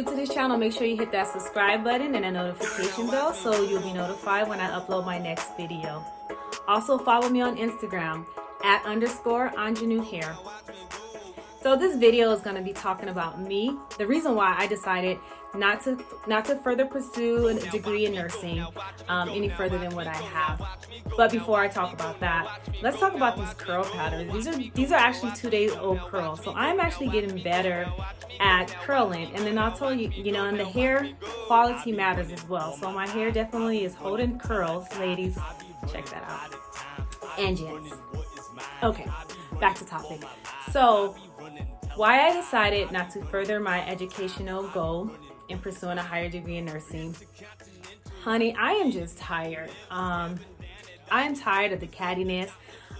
new to this channel, make sure you hit that subscribe button and a notification bell so you'll be notified when I upload my next video. Also follow me on Instagram @_Anjanou Hair. So this video is going to be talking about me, the reason why I decided not to further pursue a degree in nursing any further than what I have. But before I talk about that, let's talk about these curl patterns. These are actually 2 days old curls. So I'm actually getting better at curling. And then I'll tell you, and the hair quality matters as well. So my hair definitely is holding curls. Ladies, check that out. And gents. Okay, back to topic. So why I decided not to further my educational goal in pursuing a higher degree in nursing. Honey, I am just tired. I am tired of the cattiness.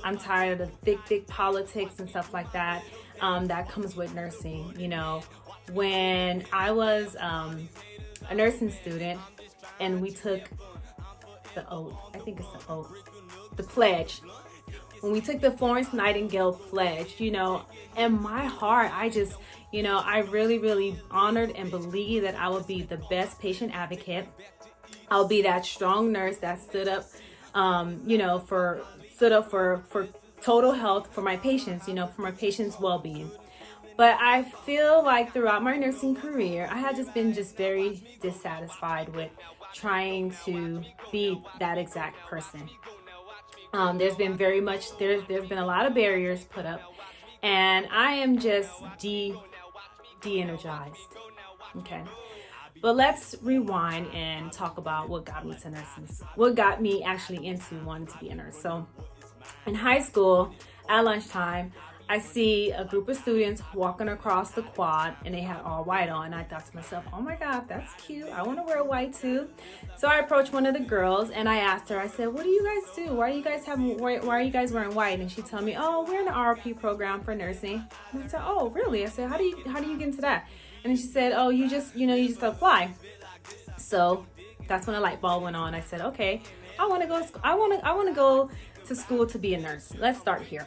I'm tired of the thick politics and stuff like that that comes with nursing. When I was a nursing student and we took the oath, I think it's the oath, the pledge. When we took the Florence Nightingale pledge, in my heart, I just, I really honored and believed that I would be the best patient advocate. I'll be that strong nurse that stood up, for total health for my patients, for my patients' well-being. But I feel like throughout my nursing career, I had just been very dissatisfied with trying to be that exact person. There's been there's been a lot of barriers put up, and I am just de-energized. Okay, but let's rewind and talk about what got me to nursing. What got me actually into wanting to be a nurse. So, in high school, at lunchtime, I see a group of students walking across the quad and they had all white on. And I thought to myself, oh my God, that's cute. I want to wear white too. So I approached one of the girls and I asked her, I said, what do you guys do? Why are you guys wearing white? And she told me, oh, we're in the RP program for nursing. And I said, oh, really? I said, how do you get into that? And she said, oh, you just apply. So that's when a light bulb went on. I said, okay, I want to go to school to be a nurse. Let's start here.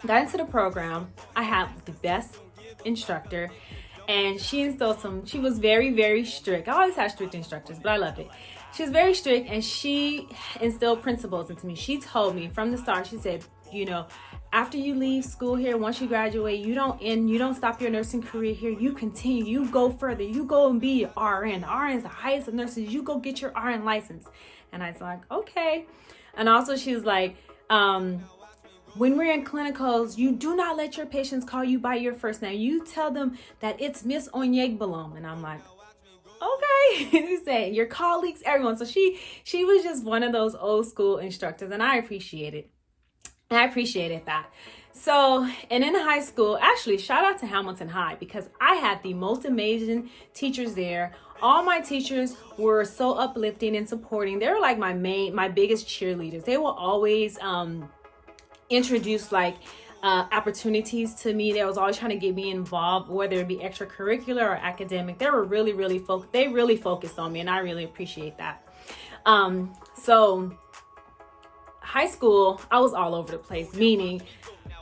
Got into the program. I had the best instructor, and she was very strict. I always had strict instructors, but I loved it. She was very strict, and she instilled principles into me. She told me from the start, she said, after you leave school here, once you graduate, you don't stop your nursing career here. You continue, you go further, you go and be an RN. The RN is the highest of nurses. You go get your RN license. And I was like, okay. And also she was like, when we're in clinicals, you do not let your patients call you by your first name. You tell them that it's Miss Onyegbalom. And I'm like, okay. She said, your colleagues, everyone. So she was just one of those old school instructors, and I appreciated that. So, and in high school, actually, shout out to Hamilton High, because I had the most amazing teachers there. All my teachers were so uplifting and supporting. They were like my biggest cheerleaders. They will always introduce opportunities to me. They was always trying to get me involved, whether it be extracurricular or academic. They were really focused on me, and I really appreciate that. So high school, I was all over the place, meaning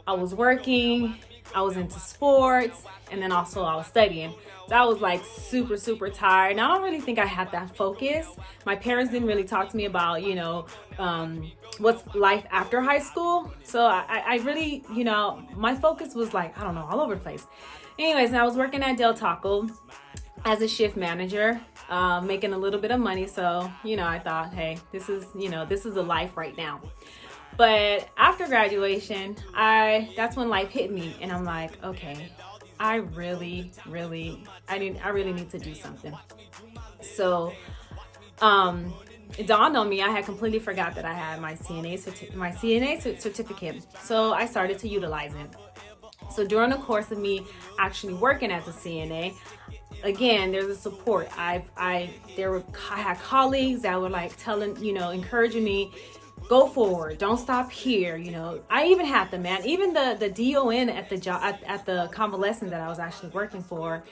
I was working, I was into sports, and then also I was studying. So I was super tired. And I don't really think I had that focus. My parents didn't really talk to me about, what's life after high school. So I really, my focus was all over the place. Anyways, and I was working at Del Taco as a shift manager, making a little bit of money. So, I thought, hey, this is a life right now. But after graduation, that's when life hit me, and I'm like, okay, I really need to do something. So, it dawned on me, I had completely forgot that I had my CNA certificate. So I started to utilize it. So during the course of me actually working as a CNA, again, there's a support. I had colleagues that were encouraging me, go forward, don't stop here. You know, I even had even the DON at the job, at the convalescent that I was actually working for.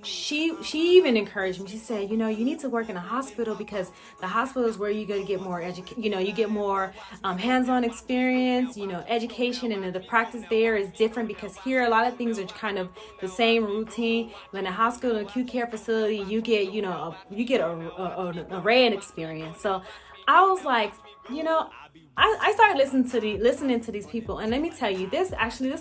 She even encouraged me. She said, you know, you need to work in a hospital, because the hospital is where you're going to get more you get more hands-on experience, you know, education, and the practice there is different, because here a lot of things are kind of the same routine. But in a hospital, an acute care facility, you get, you know, an array of experience. So I was like, you know, I started listening to these people, and let me tell you, this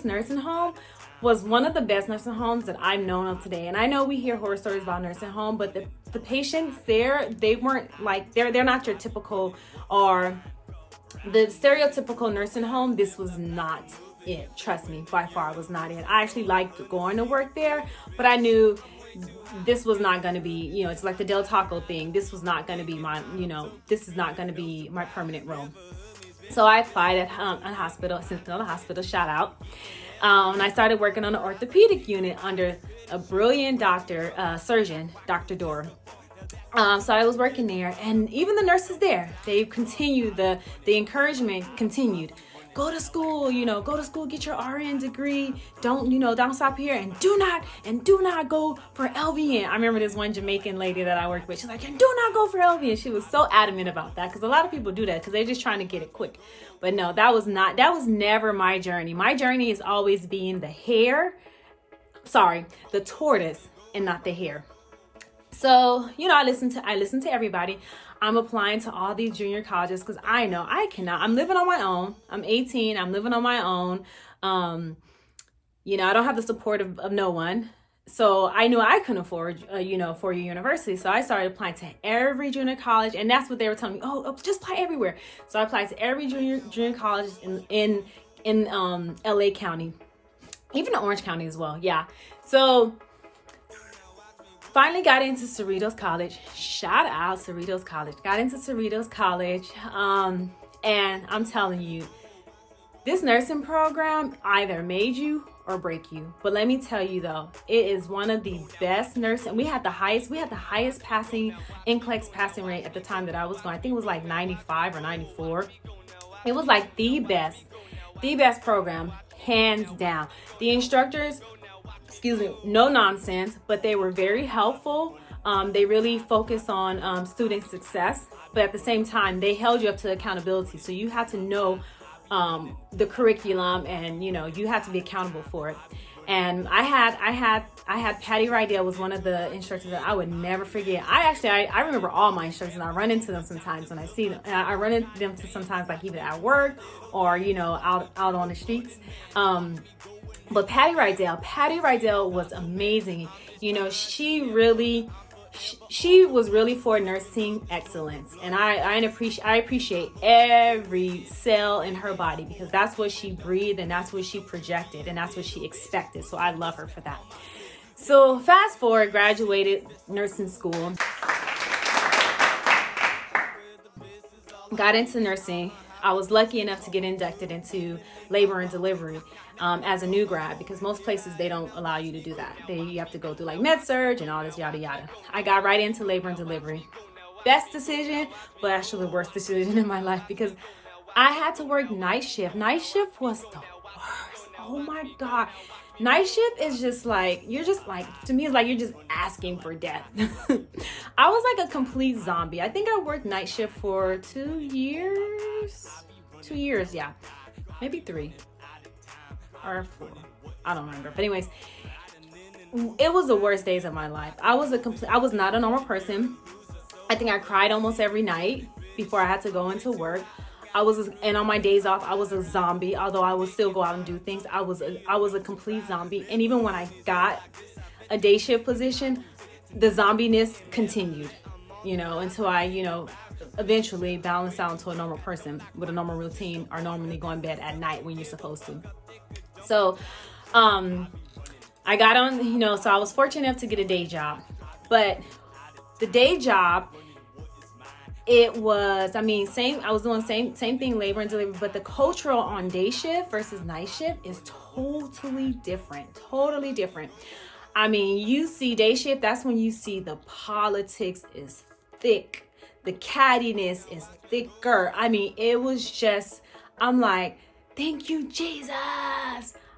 nursing home was one of the best nursing homes that I've known of today. And I know we hear horror stories about nursing home, but the patients there, they weren't like, they're not your typical or the stereotypical nursing home. This was not it. Trust me, by far was not it. I actually liked going to work there, but I knew this was not going to be, you know, it's like the Del Taco thing. This was not going to be my, you know, this is not going to be my permanent role. So I applied at a hospital, Cincinnati Hospital, shout out. And I started working on the orthopedic unit under a brilliant surgeon, Dr. Dorr. So I was working there, and even the nurses there, they continued, the encouragement continued. Go to school, you know, get your RN degree. Don't stop here, and do not go for LVN. I remember this one Jamaican lady that I worked with. She's like, and do not go for LVN. She was so adamant about that, because a lot of people do that because they're just trying to get it quick. But no, that was never my journey. My journey is always being the tortoise and not the hare. So, you know, I listen to everybody. I'm applying to all these junior colleges because I know I cannot. I'm living on my own. I'm 18. I'm living on my own. You know, I don't have the support of no one. So I knew I couldn't afford, 4-year university. So I started applying to every junior college, and that's what they were telling me. Oh, just apply everywhere. So I applied to every junior college in LA County, even Orange County as well. Yeah. So finally got into Cerritos College. Shout out Cerritos College. Got into Cerritos College. And I'm telling you, this nursing program either made you or break you. But let me tell you though, it is one of the best nursing. We had the highest NCLEX passing rate at the time that I was going. I think it was like 95 or 94. It was like the best program, hands down. The instructors, no nonsense, but they were very helpful. They really focused on student success, but at the same time, they held you up to accountability. So you had to know the curriculum, and you had to be accountable for it. And I had Patty Rydell was one of the instructors that I would never forget. I remember all my instructors, and I run into them sometimes when I see them. And I run into them sometimes, like either at work or out on the streets. But Patty Rydell was amazing. She was really for nursing excellence, and I appreciate every cell in her body, because that's what she breathed, and that's what she projected, and that's what she expected. So I love her for that. So fast forward, graduated nursing school, got into nursing. I was lucky enough to get inducted into labor and delivery as a new grad, because most places, they don't allow you to do that. You have to go through like med-surg and all this yada yada. I got right into labor and delivery. Best decision, but actually the worst decision in my life, because I had to work night shift. Night shift was the worst. Oh my God. Night shift is just like, to me, it's like you're just asking for death. I was like a complete zombie. I think I worked night shift for 2 years. 2 years, yeah. Maybe 3 or 4. I don't remember. But anyways, it was the worst days of my life. I was not a normal person. I think I cried almost every night before I had to go into work. And on my days off, I was a zombie. Although I would still go out and do things, I was a complete zombie. And even when I got a day shift position, the zombiness continued, until I, eventually balanced out into a normal person with a normal routine, or normally going to bed at night when you're supposed to. So, I got on, so I was fortunate enough to get a day job, but the day job, it was, I was doing same thing, labor and delivery, but the cultural on day shift versus night shift is totally different. You see day shift, that's when you see the politics is thick. The cattiness is thicker. I mean, it was just, I'm like, thank you, Jesus.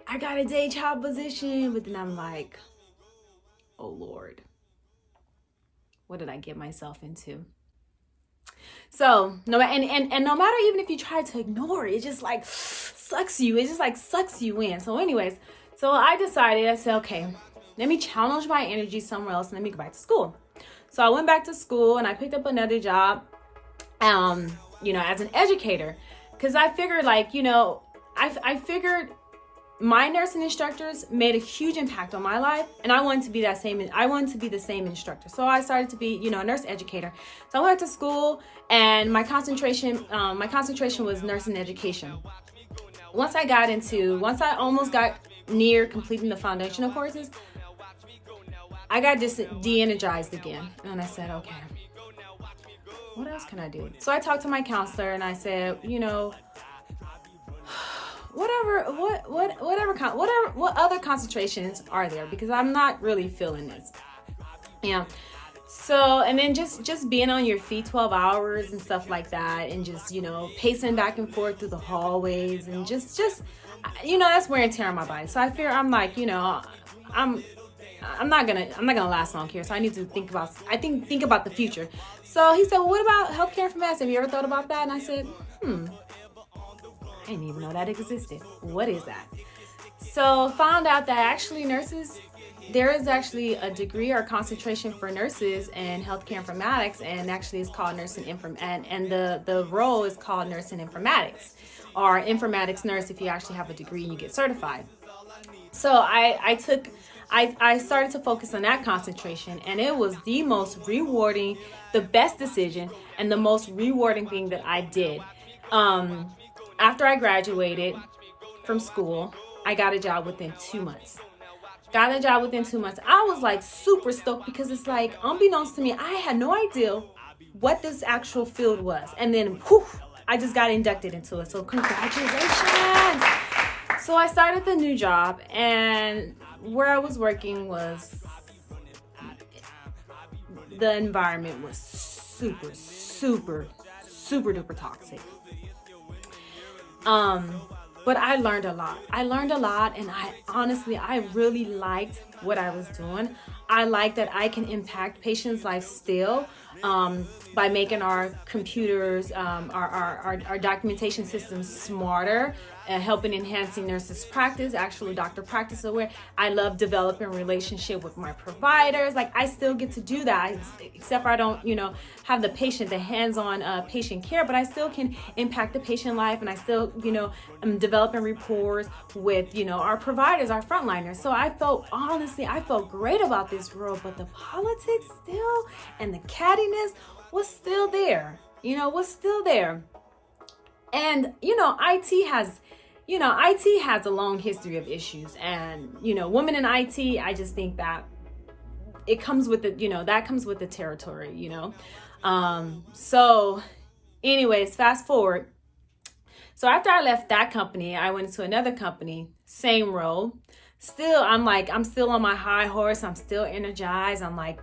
I got a day job position. But then I'm like, oh Lord, what did I get myself into? So no, and no matter, even if you try to ignore it, it just like sucks you. It just like sucks you in. So anyways, so I said, okay, let me channel my energy somewhere else and let me go back to school. So I went back to school and I picked up another job, as an educator, because I figured I figured my nursing instructors made a huge impact on my life, and I wanted to be the same instructor. So I started to be, a nurse educator. So I went to school, and my concentration was nursing education. Once I almost got near completing the foundational courses, I got de-energized again. And I said, okay, what else can I do? So I talked to my counselor and I said, what other concentrations are there? Because I'm not really feeling this. Yeah. So, and then just being on your feet 12 hours and stuff like that, and just, pacing back and forth through the hallways, and just that's wear and tear on my body. So I fear, I'm like, I'm not gonna last long here. So I need to think about the future. So he said, well, what about healthcare informatics? Have you ever thought about that? And I said, I didn't even know that existed. What is that? So found out that actually there is actually a degree or concentration for nurses in healthcare informatics, and actually it's called nursing and the role is called nursing informatics, or informatics nurse if you actually have a degree and you get certified. So I started to focus on that concentration, and it was the most rewarding, the best decision, and the most rewarding thing that I did. After I graduated from school, I got a job within 2 months. I was like super stoked, because it's like, unbeknownst to me, I had no idea what this actual field was. And then, poof, I just got inducted into it. So congratulations. So I started the new job, and where I was working the environment was super, super, super duper toxic. But I learned a lot, and I really liked what I was doing. I like that I can impact patients' lives still, by making our computers, our documentation systems smarter, helping enhancing nurses' practice, actually doctor practice aware. I love developing relationship with my providers. Like, I still get to do that, except for I don't, have the hands-on patient care, but I still can impact the patient life, and I still, I'm developing rapport with, our providers, our frontliners. So I felt great about this role, but the politics still, and the cattiness was still there, And, IT has a long history of issues, and, women in IT, I just think that it comes with that comes with the territory, So anyways, fast forward. So after I left that company, I went to another company, same role. Still, I'm still on my high horse. I'm still energized. I'm like,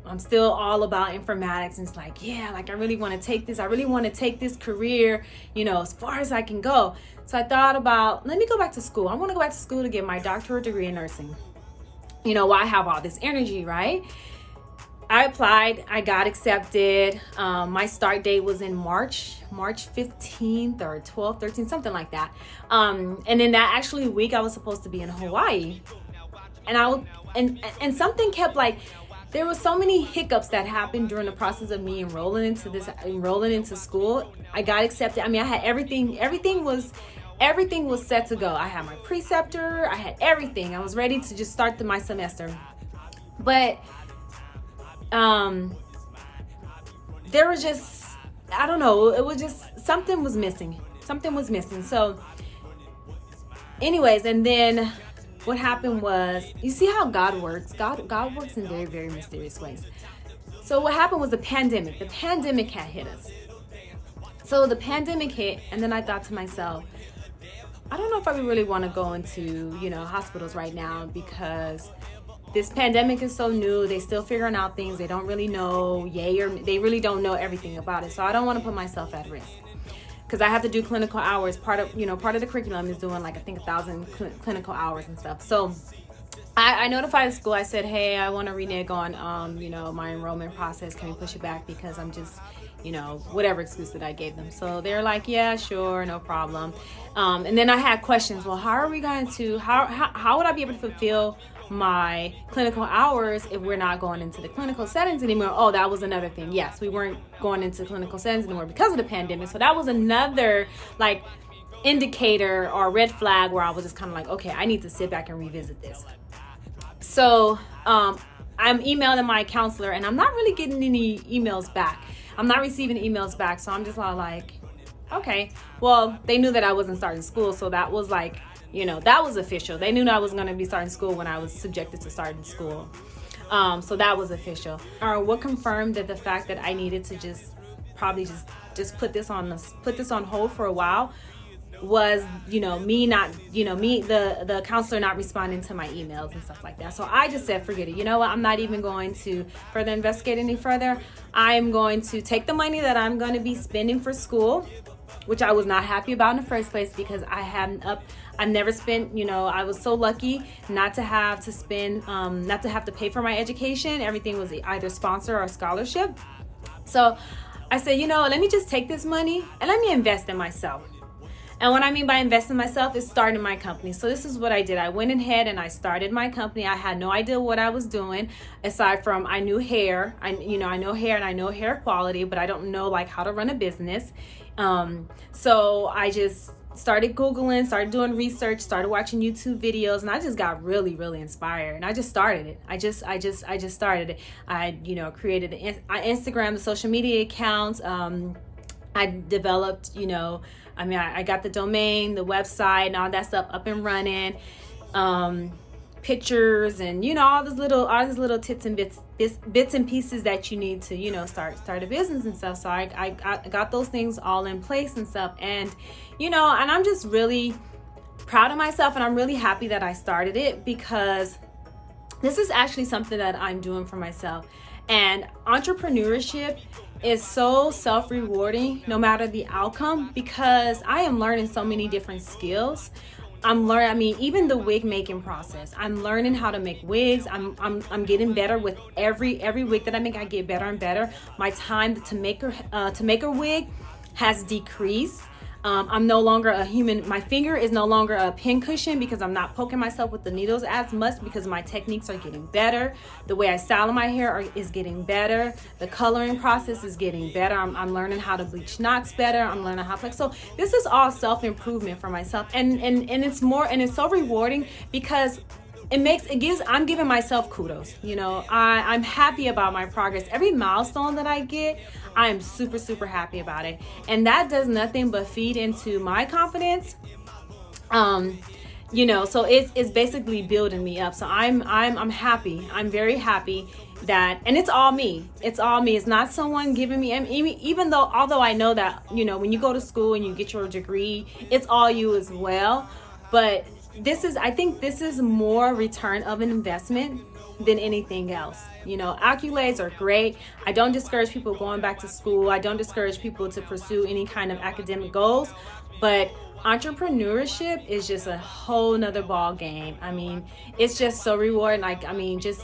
I'm still all about informatics, and it's like, I really want to take this. I really want to take this career, as far as I can go. So I thought about, let me go back to school. I want to go back to school to get my doctoral degree in nursing. I have all this energy, right? I applied, I got accepted. My start date was in March 15th or 12th, 13th, something like that. And in that actually week, I was supposed to be in Hawaii. And something kept there was so many hiccups that happened during the process of me enrolling into school. I got accepted. I had everything was set to go. I had my preceptor, I had everything. I was ready to just start my semester. But there was just, I don't know, it was just, something was missing. So anyways, and then what happened was, you see how God works? God works in very, very mysterious ways. So what happened was the pandemic. The pandemic had hit us. So the pandemic hit, and then I thought to myself, I don't know if I really want to go into, hospitals right now, because this pandemic is so new. They still figuring out things. They don't really know they really don't know everything about it. So I don't want to put myself at risk, because I have to do clinical hours. Part of the curriculum is doing like, I think 1,000 clinical hours and stuff. So I notified the school. I said, hey, I want to renege on, my enrollment process. Can we push it back? Because I'm just, whatever excuse that I gave them. So they're like, yeah, sure, no problem. And then I had questions. Well, how would I be able to fulfill my clinical hours if we're not going into the clinical settings anymore? Oh, that was another thing. Yes, we weren't going into clinical settings anymore because of the pandemic. So that was another like indicator or red flag where I was just kind of like, okay, I need to sit back and revisit this. So I'm emailing my counselor, and I'm not really getting any emails back. I'm not receiving emails back. So I'm just like, okay, well, they knew that I wasn't starting school. So that was like, that was official. They knew that I was going to be starting school when I was subjected to starting school. So that was official. Or what confirmed that the fact that I needed to just put this on hold for a while was, the counselor not responding to my emails and stuff like that. So I just said, forget it. You know what? I'm not even going to further investigate any further. I'm going to take the money that I'm going to be spending for school, which I was not happy about in the first place, because I never spent, I was so lucky not to have to spend, not to have to pay for my education. Everything was either sponsor or scholarship. So I said, let me just take this money and let me invest in myself. And what I mean by invest in myself is starting my company. So this is what I did. I went ahead and I started my company. I had no idea what I was doing, aside from I knew hair. I know hair and I know hair quality, but I don't know like how to run a business. So I just started Googling, started doing research, started watching YouTube videos, and I just got really, really inspired. And I just started it. I just started it. I, created the Instagram, the social media accounts. I developed, I got the domain, the website, and all that stuff up and running, pictures, and all these little tits and bits and pieces that you need to start a business and stuff. So I got those things all in place and stuff, and and I'm just really proud of myself, and I'm really happy that I started it, because this is actually something that I'm doing for myself. And entrepreneurship is so self-rewarding no matter the outcome, because I am learning so many different skills. Even the wig making process, I'm learning how to make wigs. I'm getting better with every wig that I make. I get better and better. My time to make a wig has decreased. I'm no longer my finger is no longer a pin cushion, because I'm not poking myself with the needles as much, because my techniques are getting better. The way I style my hair is getting better. The coloring process is getting better. I'm learning how to bleach knots better. I'm learning how to flex. So this is all self-improvement for myself. And it's so rewarding, because I'm giving myself kudos. I'm happy about my progress. Every milestone that I get, I am super, super happy about it. And that does nothing but feed into my confidence. So it's basically building me up. So I'm happy. I'm very happy and it's all me. It's all me. It's not someone giving me, although I know that, when you go to school and you get your degree, it's all you as well. But I think this is more return of an investment than anything else. Accolades are great. I don't discourage people going back to school. I don't discourage people to pursue any kind of academic goals, but entrepreneurship is just a whole nother ball game. It's just so rewarding. Just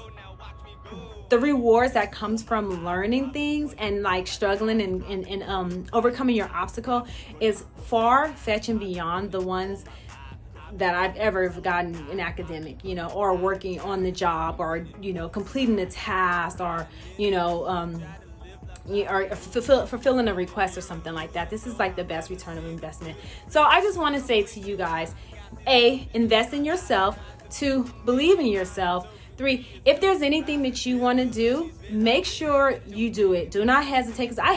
the rewards that comes from learning things and like struggling and overcoming your obstacle is far fetching beyond the ones that I've ever gotten in academic, or working on the job, or, completing a task, or, or fulfilling a request or something like that. This is like the best return of investment. So I just want to say to you guys, invest in yourself. 2, believe in yourself. 3, if there's anything that you want to do, make sure you do it. Do not hesitate, because I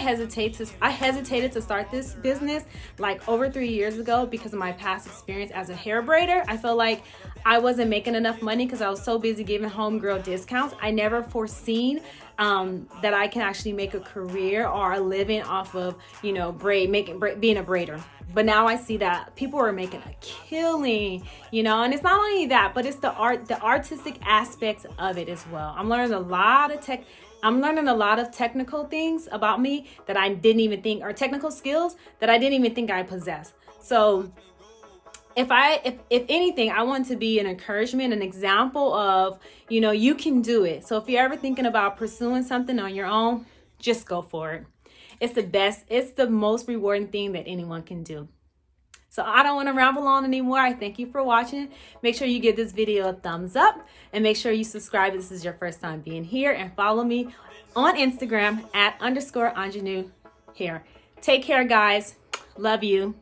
hesitated to start this business like over 3 years ago because of my past experience as a hair braider. I felt like I wasn't making enough money because I was so busy giving homegirl discounts. I never foreseen that I can actually make a career or a living off of, you know, being a braider. But now I see that people are making a killing, you know, and it's not only that, but it's the artistic aspects of it as well. I'm learning a lot of technical things about me that I didn't even think, or technical skills that I didn't even think I possessed. So if anything, I want to be an encouragement, an example of, you know, you can do it. So if you're ever thinking about pursuing something on your own, just go for it. It's the best. It's the most rewarding thing that anyone can do. So I don't want to ramble on anymore. I thank you for watching. Make sure you give this video a thumbs up and make sure you subscribe if this is your first time being here, and follow me on Instagram @_Anjanou here. Take care, guys. Love you.